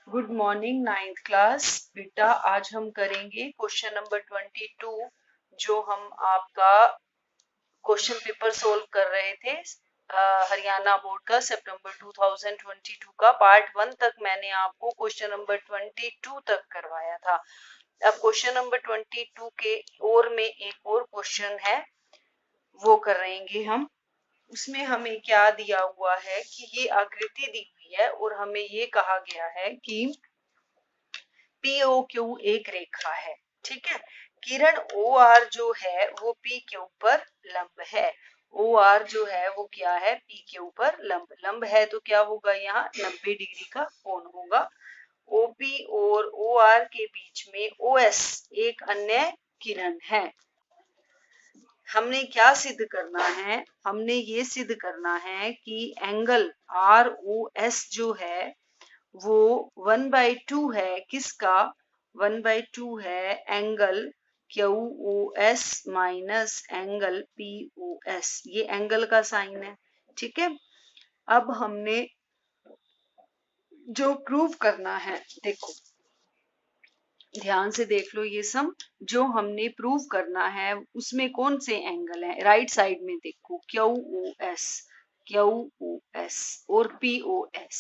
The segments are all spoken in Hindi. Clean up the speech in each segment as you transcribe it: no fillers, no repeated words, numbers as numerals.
गुड मॉर्निंग नाइन्थ क्लास बेटा। आज हम करेंगे क्वेश्चन नंबर 22 जो हम आपका क्वेश्चन पेपर सोल्व कर रहे थे हरियाणा बोर्ड का सितंबर 2022 का पार्ट 1 तक मैंने आपको क्वेश्चन नंबर 22 तक करवाया था। अब क्वेश्चन नंबर 22 के और में एक और क्वेश्चन है वो करेंगे हम। उसमें हमें क्या दिया हुआ है कि ये आकृति दी हुई है और हमें ये कहा गया है कि POQ एक रेखा है, ठीक है। किरण OR जो है वो P के ऊपर लंब है। OR जो है वो क्या है, P के ऊपर लंब है, तो क्या होगा, यहाँ 90 डिग्री का कोण होगा। OP और OR के बीच में OS एक अन्य किरण है। हमने क्या सिद्ध करना है, हमने ये सिद्ध करना है कि एंगल ROS जो है वो 1/2 है, किसका, 1/2 है angle QOS minus angle POS। ये एंगल का साइन है, ठीक है। अब हमने जो प्रूव करना है, देखो ध्यान से देख लो ये सम, जो हमने प्रूव करना है उसमें कौन से एंगल है, राइट साइड में देखो QOS और POS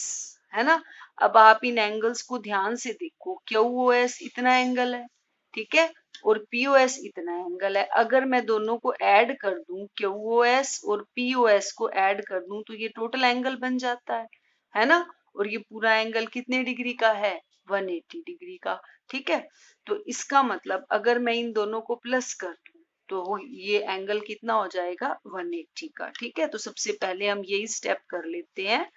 है ना। अब आप इन एंगल्स को ध्यान से देखो, QOS इतना एंगल है, ठीक है, और POS इतना एंगल है। अगर मैं दोनों को ऐड कर दूं, QOS और POS को ऐड कर दूं, तो ये टोटल एंगल बन जाता है ना। और ये पूरा एंगल कितने डिग्री का है, 180 डिग्री का, ठीक है। तो इसका मतलब अगर मैं इन दोनों को प्लस कर दूं तो ये एंगल कितना हो जाएगा, 180 का, ठीक है। तो सबसे पहले हम यही स्टेप कर लेते हैं।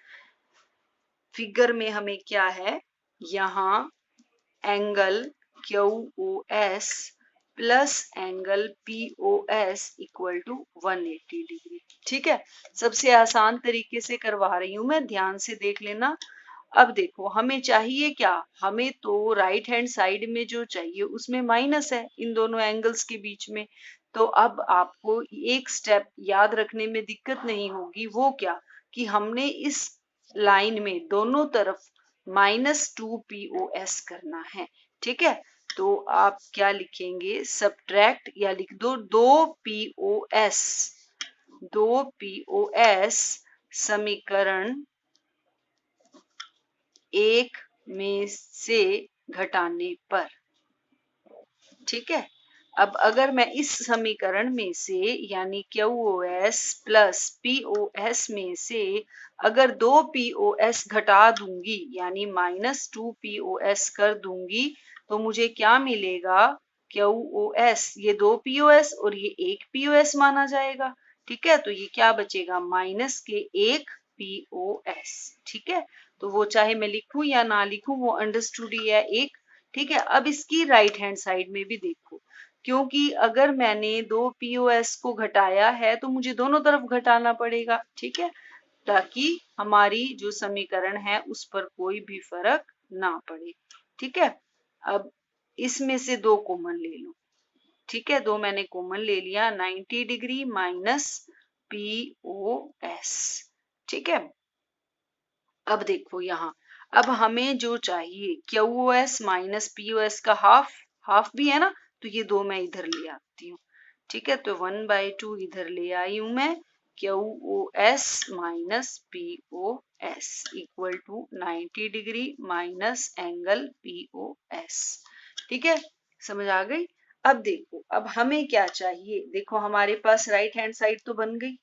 फिगर में हमें क्या है, यहाँ angle QOS plus angle POS equal to 180 degree, ठीक है। सबसे आसान तरीके से करवा रही हूं मैं, ध्यान से देख लेना। अब देखो हमें चाहिए क्या, हमें तो राइट हैंड साइड में जो चाहिए उसमें माइनस है इन दोनों एंगल्स के बीच में। तो अब आपको एक स्टेप याद रखने में दिक्कत नहीं होगी, वो क्या, कि हमने इस लाइन में दोनों तरफ -2POS करना है, ठीक है। तो आप क्या लिखेंगे, सब्ट्रैक्ट या लिख दो 2POS समीकरण एक में से घटाने पर, ठीक है। अब अगर मैं इस समीकरण में से यानी QOS प्लस POS में से अगर 2POS घटा दूंगी यानी -2POS कर दूंगी, तो मुझे क्या मिलेगा, QOS ये 2POS और ये 1POS माना जाएगा, ठीक है। तो ये क्या बचेगा, माइनस के 1POS, ठीक है। तो वो चाहे मैं लिखूं या ना लिखूं वो अंडरस्टूड ही है एक, ठीक है। अब इसकी राइट हैंड साइड में भी देखो, क्योंकि अगर मैंने 2POS को घटाया है तो मुझे दोनों तरफ घटाना पड़ेगा, ठीक है, ताकि हमारी जो समीकरण है उस पर कोई भी फर्क ना पड़े, ठीक है। अब इसमें से 2 कॉमन ले लो, ठीक है, 2 मैंने कॉमन ले लिया, 90 डिग्री माइनस POS, ठीक है। अब देखो यहाँ, अब हमें जो चाहिए QOS माइनस POS का हाफ भी है ना, तो ये 2 मैं इधर ले आती हूँ, ठीक है। तो 1/2 इधर ले आई हूं मैं, QOS minus POS equal to 90 degree minus angle POS, ठीक है, समझ आ गई। अब देखो, अब हमें क्या चाहिए, देखो हमारे पास राइट हैंड साइड तो बन गई,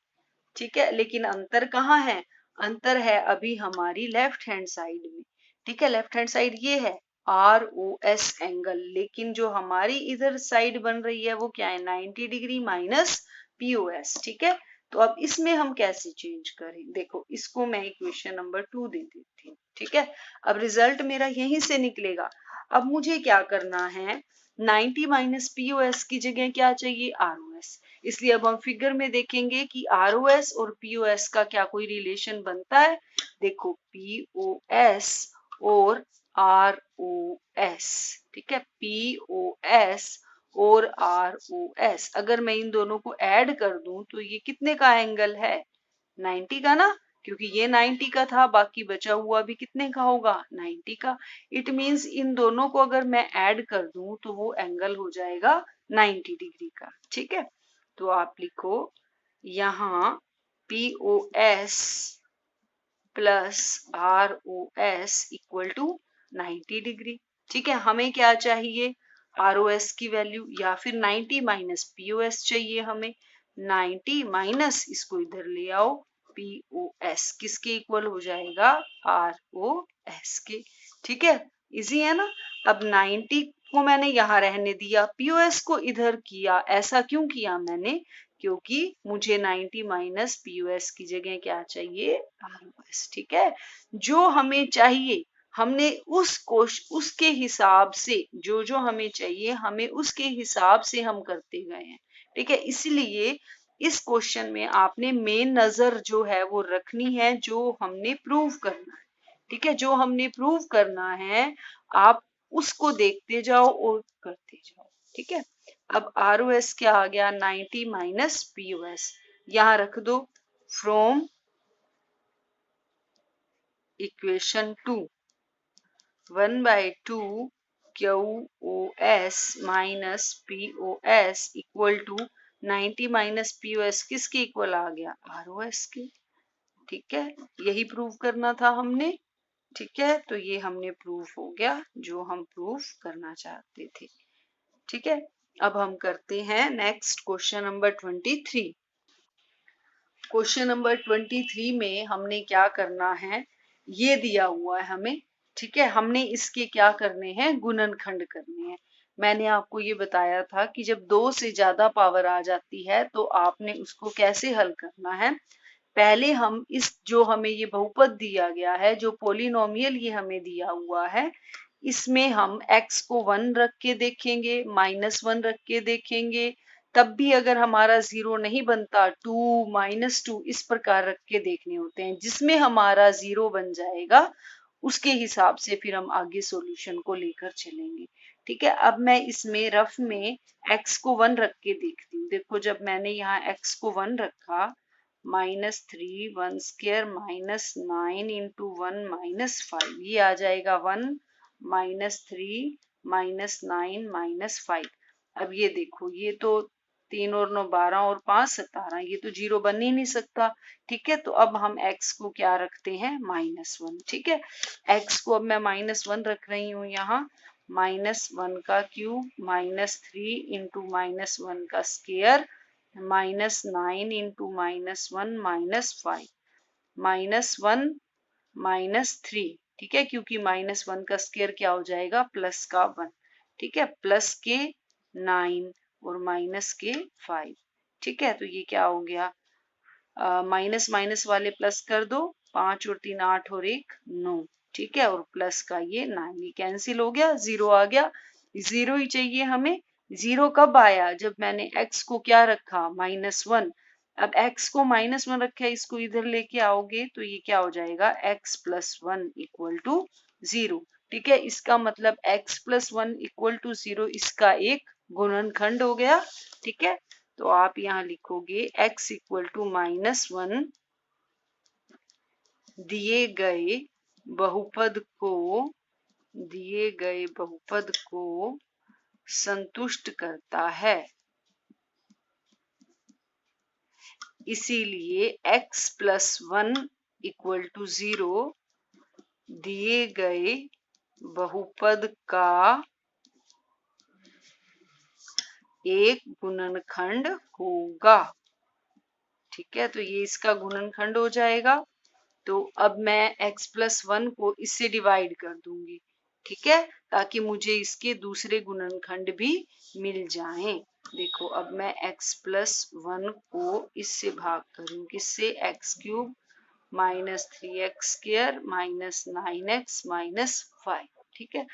ठीक है, लेकिन अंतर कहाँ है, अंतर है अभी हमारी लेफ्ट हैंड साइड में, ठीक है। लेफ्ट हैंड साइड ये है ROS एंगल, लेकिन जो हमारी इधर साइड बन रही है वो क्या है, 90 डिग्री माइनस POS, ठीक है। तो अब इसमें हम कैसे चेंज करें, देखो इसको मैं इक्वेशन नंबर 2 दे देती हूँ, ठीक है। अब रिजल्ट मेरा यहीं से निकलेगा। अब मुझे क्या करना है, 90 माइनस POS की जगह क्या चाहिए, ROS। इसलिए अब हम फिगर में देखेंगे कि ROS और POS का क्या कोई रिलेशन बनता है, देखो POS और ROS, ठीक है, POS और ROS अगर मैं इन दोनों को ऐड कर दूं तो ये कितने का एंगल है, 90 का ना, क्योंकि ये 90 का था, बाकी बचा हुआ भी कितने का होगा, 90 का। इट मींस इन दोनों को अगर मैं ऐड कर दूं तो वो एंगल हो जाएगा 90 डिग्री का। ठीक है, तो आप लिखो यहाँ POS plus ROS equal to 90 degree. ठीक है, हमें क्या चाहिए, ROS की वैल्यू, या फिर 90 माइनस POS चाहिए हमें। 90 माइनस, इसको इधर ले आओ, POS किसके इक्वल हो जाएगा, ROS के। ठीक है, इजी है ना। अब 90 को मैंने यहाँ रहने दिया, POS को इधर किया। ऐसा क्यों किया मैंने, क्योंकि मुझे 90 माइनस POS की जगह क्या चाहिए, ROS। ठीक है, जो हमें चाहिए हमने उसके हिसाब से, जो जो हमें चाहिए हमें उसके हिसाब से हम करते गए हैं। ठीक है, इसलिए इस क्वेश्चन में आपने मेन नजर जो है वो रखनी है, जो हमने प्रूव करना है। ठीक है, जो हमने प्रूव करना है आप उसको देखते जाओ और करते जाओ। ठीक है, अब ROS क्या आ गया, 90 माइनस POS, यहां रख दो। From equation 2 1/2 QOS minus POS equal to 90 minus POS किसके इक्वल आ गया, ROS के। ठीक है, यही प्रूव करना था हमने। ठीक है, तो ये हमने प्रूफ हो गया जो हम प्रूफ करना चाहते थे। ठीक है, अब हम करते हैं next question number 23। Question number 23 में हमने क्या करना है, ये दिया हुआ है हमें। ठीक है, हमने इसके क्या करने हैं, गुणनखंड करने हैं। मैंने आपको ये बताया था कि जब 2 से ज्यादा पावर आ जाती है तो आपने उसको कैसे हल करना है। पहले हम इस, जो हमें ये बहुपद दिया गया है, जो पोलिनोमियल ये हमें दिया हुआ है, इसमें हम x को 1 रख के देखेंगे, -1 रख के देखेंगे। तब भी अगर हमारा 0 नहीं बनता, 2 -2 इस प्रकार रख के देखने होते हैं। जिसमें हमारा 0 बन जाएगा उसके हिसाब से फिर हम आगे सॉल्यूशन को लेकर चलेंगे। ठीक है, अब मैं इसमें रफ में x को 1 रख के देखती हूँ। देखो, जब मैंने यहाँ x को 1 रखा, -3 1 स्क्वायर -9 इंटू 1 -5, ये आ जाएगा 1 -3 -9 -5। अब ये देखो, ये तो 3 और 9 12 और 5 17, ये तो 0 बन ही नहीं सकता। ठीक है, तो अब हम x को क्या रखते हैं, -1। ठीक है, x को अब मैं -1 रख रही हूँ यहाँ। -1 का क्यूब -3 इंटू -1 का स्क्वायर -9 इंटू -1 -5 -1 -3। ठीक है, क्योंकि -1 का स्क्वायर क्या हो जाएगा, प्लस का 1। ठीक है, प्लस के 9 और माइनस के 5। ठीक है, तो ये क्या हो गया, माइनस माइनस वाले प्लस कर दो, 5 और 3 8 और 1 9। ठीक है, और प्लस का ये 9, ये कैंसिल हो गया, 0 आ गया। 0 ही चाहिए हमें। 0 कब आया, जब मैंने x को क्या रखा, -1। अब x को -1 रखा है, इसको इधर लेके आओगे तो ये क्या हो जाएगा, x + 1 इक्वल टू 0। ठीक है, इसका मतलब x + 1 इक्वल टू 0 इसका एक गुणनखंड हो गया। ठीक है, तो आप यहाँ लिखोगे x इक्वल टू -1 दिए गए बहुपद को संतुष्ट करता है। इसीलिए x + 1 इक्वल टू 0 दिए गए बहुपद का एक गुणनखंड होगा। ठीक है, तो ये इसका गुणनखंड हो जाएगा। तो अब मैं x + 1 को इससे डिवाइड कर दूंगी। ठीक है, ताकि मुझे इसके दूसरे गुणनखंड भी मिल जाएं। देखो, अब मैं x + 1 को इससे भाग करूं, किससे, x³ -3x² -9x -5। ठीक है,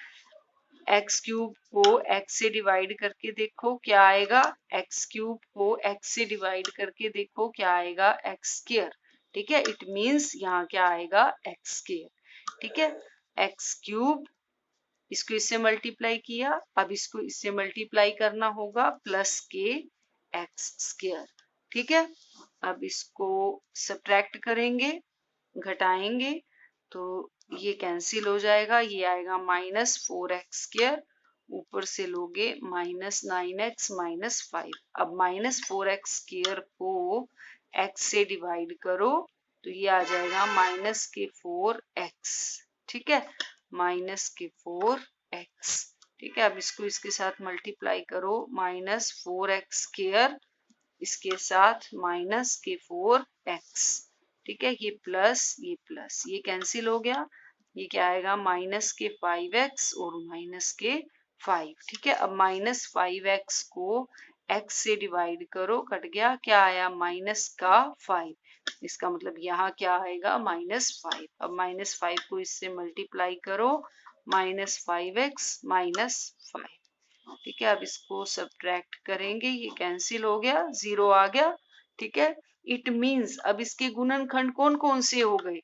x³ को x से डिवाइड करके देखो क्या आएगा, x³ को x से डिवाइड करके देखो क्या आएगा, x²। ठीक है, इट मींस यहाँ क्या आएगा, x²। ठीक है, x³ इसको इससे मल्टीप्लाई किया, अब इसको इससे मल्टीप्लाई करना होगा, प्लस के x²। ठीक है, अब इसको सब्ट्रैक्ट करेंगे घटाएंगे तो ये कैंसिल हो जाएगा, ये आएगा -4x², ऊपर से लोगे -9x -5। अब -4x² को x से डिवाइड करो तो ये आ जाएगा -4x। ठीक है, -4x। ठीक है, अब इसको इसके साथ मल्टीप्लाई करो, -4x² इसके साथ -4x। ठीक है, ये प्लस ये कैंसिल हो गया, ये क्या आएगा -5x और -5। ठीक है, अब -5x को x से डिवाइड करो, कट गया, क्या आया -5। इसका मतलब यहाँ क्या आएगा -5। अब -5 को इससे मल्टीप्लाई करो, -5x -5। ठीक है, अब इसको सब्ट्रैक्ट करेंगे, ये कैंसिल हो गया, 0 आ गया। ठीक है, इट मीन्स अब इसके गुणनखंड कौन कौन से हो गए,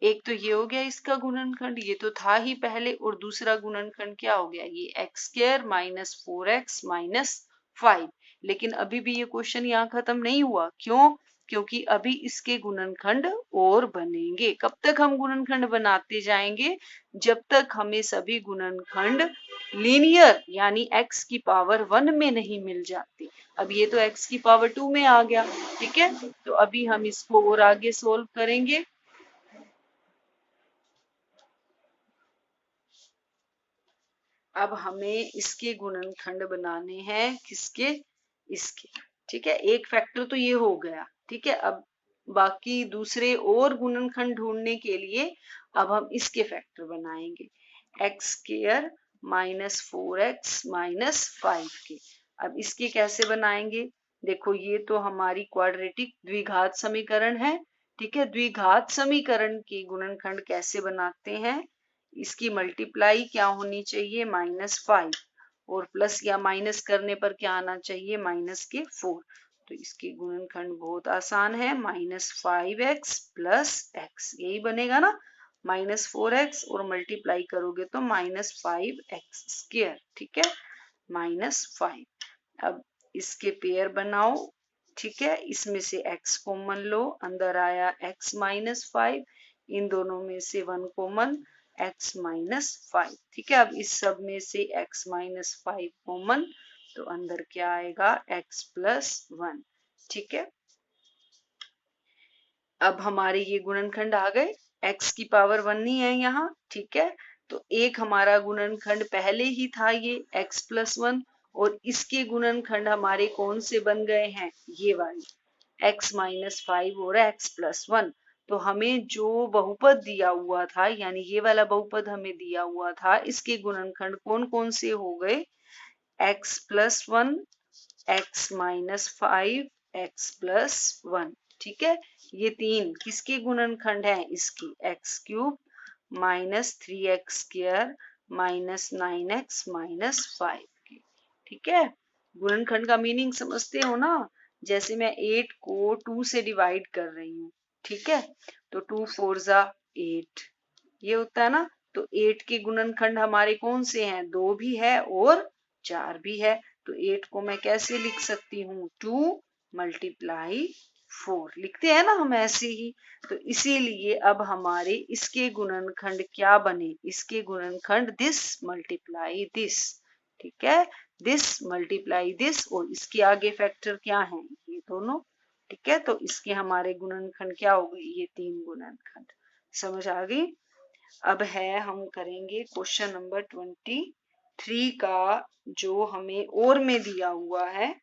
एक तो ये हो गया इसका गुणनखंड, ये तो था ही पहले, और दूसरा गुणनखंड क्या हो गया, ये x² -4x -5। लेकिन अभी भी ये क्वेश्चन यहाँ खत्म नहीं हुआ, क्यों, क्योंकि अभी इसके गुणनखंड और बनेंगे। कब तक हम गुणनखंड बनाते जाएंगे, जब तक हमें सभी गुणनखंड लीनियर यानी x की पावर 1 में नहीं मिल जाती। अब ये तो x की पावर 2 में आ गया। ठीक है, तो अभी हम इसको और आगे सोल्व करेंगे। अब हमें इसके गुणनखंड बनाने हैं, किसके, इसके। ठीक है, एक फैक्टर तो ये हो गया। ठीक है, अब बाकी दूसरे और गुणनखंड ढूंढने के लिए अब हम इसके फैक्टर बनाएंगे, x² -4x -5 के। अब इसके कैसे बनाएंगे, देखो ये तो हमारी क्वाड्रेटिक द्विघात समीकरण है। ठीक है, द्विघात समीकरण के गुणनखंड कैसे बनाते हैं, इसकी मल्टीप्लाई क्या होनी चाहिए -5, और प्लस या माइनस करने पर क्या आना चाहिए -4। तो इसके गुणनखंड बहुत आसान है, -5x + x, यही बनेगा ना, -4x और मल्टीप्लाई करोगे तो -5x²। ठीक है, -5। अब इसके पेयर बनाओ। ठीक है, इसमें से x कॉमन लो, अंदर आया x -5, इन दोनों में से 1 कॉमन, x -5। ठीक है, अब इस सब में से x -5 कॉमन, तो अंदर क्या आएगा x + 1। ठीक है, अब हमारे ये गुणनखंड आ गए, x की पावर 1 नहीं है यहाँ। ठीक है, तो एक हमारा गुणनखंड पहले ही था ये x + 1, और इसके गुणनखंड हमारे कौन से बन गए हैं, ये वाले x -5 और x + 1। तो हमें जो बहुपद दिया हुआ था, यानी ये वाला बहुपद हमें दिया हुआ था, इसके गुणनखंड कौन कौन से हो गए, x + 1 x -5 x + 1। ठीक है, ये तीन किसके गुणनखंड हैं, इसकी x³ -3x² -9x -5 के। ठीक है, गुणनखंड का मीनिंग समझते हो ना, जैसे मैं 8 को 2 से डिवाइड कर रही हूँ। ठीक है, तो 2 4 जा 8, ये होता है ना। तो 8 के गुणनखंड हमारे कौन से हैं, 2 भी है और 4 भी है। तो 8 को मैं कैसे लिख सकती हूँ, 2 × 4 लिखते हैं ना हम ऐसे ही। तो इसीलिए अब हमारे इसके गुणनखंड क्या बने, इसके गुणनखंड दिस मल्टीप्लाई दिस। ठीक है, दिस मल्टीप्लाई दिस, और इसके आगे फैक्टर क्या है, ये दोनों। ठीक है, तो इसके हमारे गुणनखंड क्या हो गए, ये 3 गुणनखंड। समझ आ गई। अब है, हम करेंगे क्वेश्चन नंबर 23 का, जो हमें और में दिया हुआ है।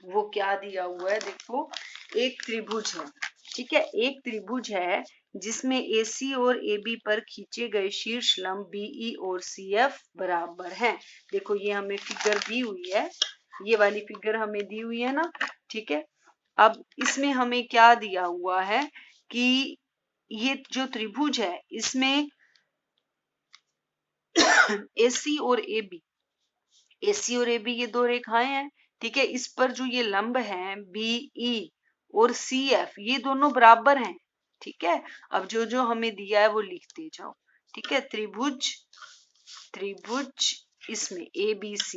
वो क्या दिया हुआ है, देखो एक त्रिभुज है। ठीक है, एक त्रिभुज है जिसमें AC और AB पर खींचे गए शीर्ष लंब BE और CF बराबर हैं। देखो ये हमें फिगर दी हुई है, ये वाली फिगर हमें दी हुई है ना। ठीक है, अब इसमें हमें क्या दिया हुआ है कि ये जो त्रिभुज है इसमें AC और AB, AC और AB ये दो रेखाएं हैं। ठीक है, इस पर जो ये लंब हैं BE और CF, ये दोनों बराबर हैं। ठीक है, अब जो जो हमें दिया है वो लिखते जाओ। ठीक है, त्रिभुज इसमें ABC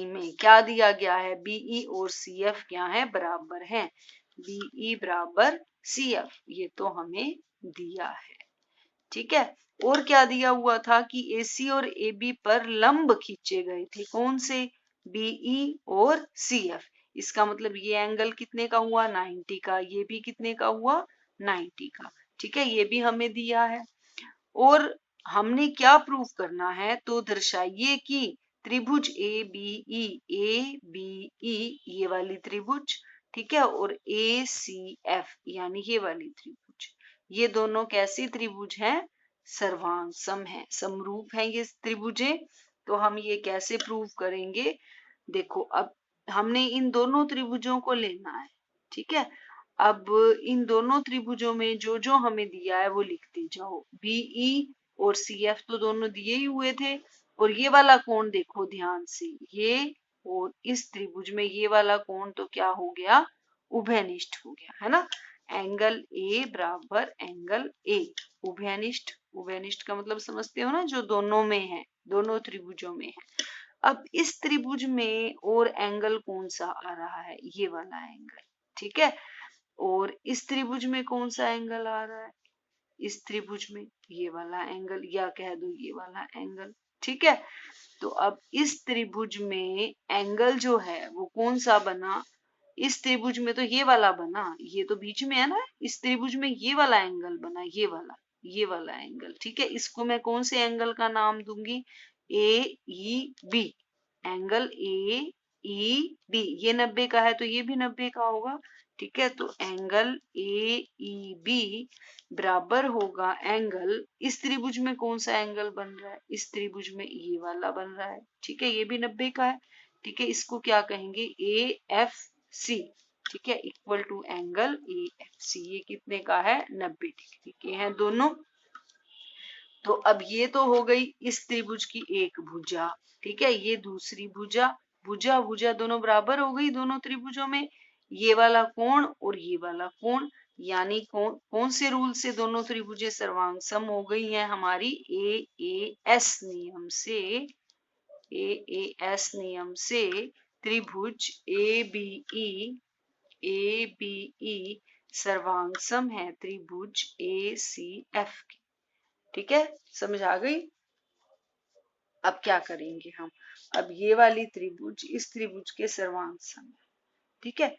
में क्या दिया गया है, BE और CF क्या है, बराबर हैं। BE बराबर CF, ये तो हमें दिया है। ठीक है, और क्या दिया हुआ था कि AC और AB पर लंब खींचे गए थे, कौन से, BE और CF। इसका मतलब ये एंगल कितने का हुआ, 90 का, ये भी कितने का हुआ, 90 का। ठीक है, ये भी हमें दिया है। और हमने क्या प्रूव करना है, तो दर्शाइए कि त्रिभुज ए बी ई ये वाली त्रिभुज, ठीक है, और ACF यानी ये वाली त्रिभुज, ये दोनों कैसी त्रिभुज हैं, सर्वांग सम है, समरूप है ये त्रिभुजें। तो हम ये कैसे प्रूव करेंगे, देखो अब हमने इन दोनों त्रिभुजों को लेना है। ठीक है, अब इन दोनों त्रिभुजों में जो जो हमें दिया है वो लिखते जाओ। BE और CF तो दोनों दिए ही हुए थे, और ये वाला कोण देखो ध्यान से, ये और इस त्रिभुज में ये वाला कोण तो क्या हो गया, उभयनिष्ठ हो गया, है ना। एंगल A बराबर एंगल A, उभयनिष्ठ। उभयनिष्ठ का मतलब समझते हो ना, जो दोनों में है, दोनों त्रिभुजों में है। अब इस त्रिभुज में और एंगल कौन सा आ रहा है, ये वाला एंगल। ठीक है, और इस त्रिभुज में कौन सा एंगल आ रहा है, इस त्रिभुज में ये वाला एंगल, या कह दो ये वाला एंगल। ठीक है, तो अब इस त्रिभुज में एंगल जो है वो कौन सा बना, इस त्रिभुज में तो ये वाला बना, ये तो बीच में है ना, इस त्रिभुज में ये वाला एंगल बना, ये वाला एंगल। ठीक है, इसको मैं कौन से एंगल का नाम दूंगी, AEB, एंगल AEB। ये 90 का है तो ये भी 90 का होगा। ठीक है, तो एंगल AEB बराबर होगा एंगल, इस त्रिभुज में कौन सा एंगल बन रहा है, इस त्रिभुज में ये वाला बन रहा है। ठीक है, ये भी 90 का है। ठीक है, इसको क्या कहेंगे, AFC। ठीक है, इक्वल टू एंगल AFC, ये कितने का है, 90 डिग्री के हैं दोनों। तो अब ये तो हो गई इस त्रिभुज की एक भुजा। ठीक है, ये दूसरी भुजा, भुजा भुजा दोनों बराबर हो गई दोनों त्रिभुजों में, ये वाला कोण और ये वाला कोण, यानी कौन से रूल से दोनों त्रिभुजें सर्वांग सम हो गई हैं हमारी, AAS नियम से। AAS नियम से त्रिभुज ABE सर्वांग सम है त्रिभुज ACF की। ठीक है, समझ आ गई। अब क्या करेंगे हम, अब ये वाली त्रिभुज इस त्रिभुज के सर्वांग सम है। ठीक है,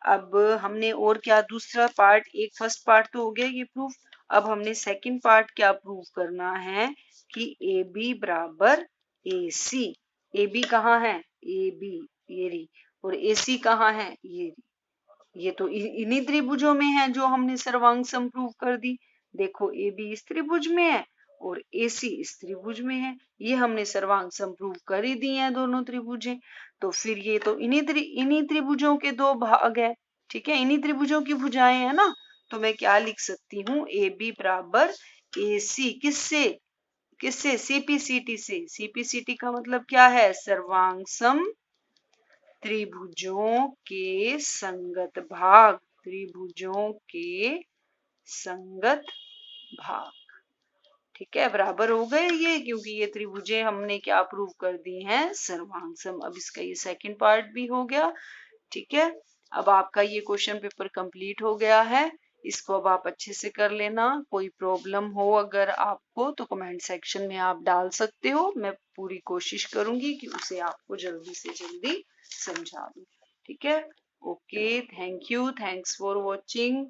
अब हमने और क्या दूसरा पार्ट, एक फर्स्ट पार्ट तो हो गया ये प्रूफ, अब हमने सेकंड पार्ट क्या प्रूव करना है कि AB बराबर AC। AB कहाँ है, AB ये रही, और AC कहाँ है, ये रही। ये तो इन्हीं त्रिभुजों में है जो हमने सर्वांग सम प्रूव कर दी। देखो AB इस त्रिभुज में है और AC इस त्रिभुज में है, ये हमने सर्वांग सम प्रूव कर ही दी है दोनों त्रिभुजें। तो फिर ये तो इन्हीं त्रिभुजों के दो भाग है। ठीक है, इन्हीं त्रिभुजों की भुजाएं है ना, तो मैं क्या लिख सकती हूँ, AB बराबर AC किससे, किससे, CPCT से। CPCT का मतलब क्या है, सर्वांग सम त्रिभुजों के संगत भाग, त्रिभुजों के संगत भाग। ठीक है, बराबर हो गए ये, क्योंकि ये त्रिभुजें हमने क्या प्रूव कर दी हैं, सर्वांग सम। अब इसका ये सेकंड पार्ट भी हो गया। ठीक है, अब आपका ये क्वेश्चन पेपर कंप्लीट हो गया है, इसको अब आप अच्छे से कर लेना। कोई प्रॉब्लम हो अगर आपको तो कमेंट सेक्शन में आप डाल सकते हो, मैं पूरी कोशिश करूंगी कि उसे आपको जल्दी से जल्दी समझा दूं। ठीक है, okay, thank you, thanks for watching.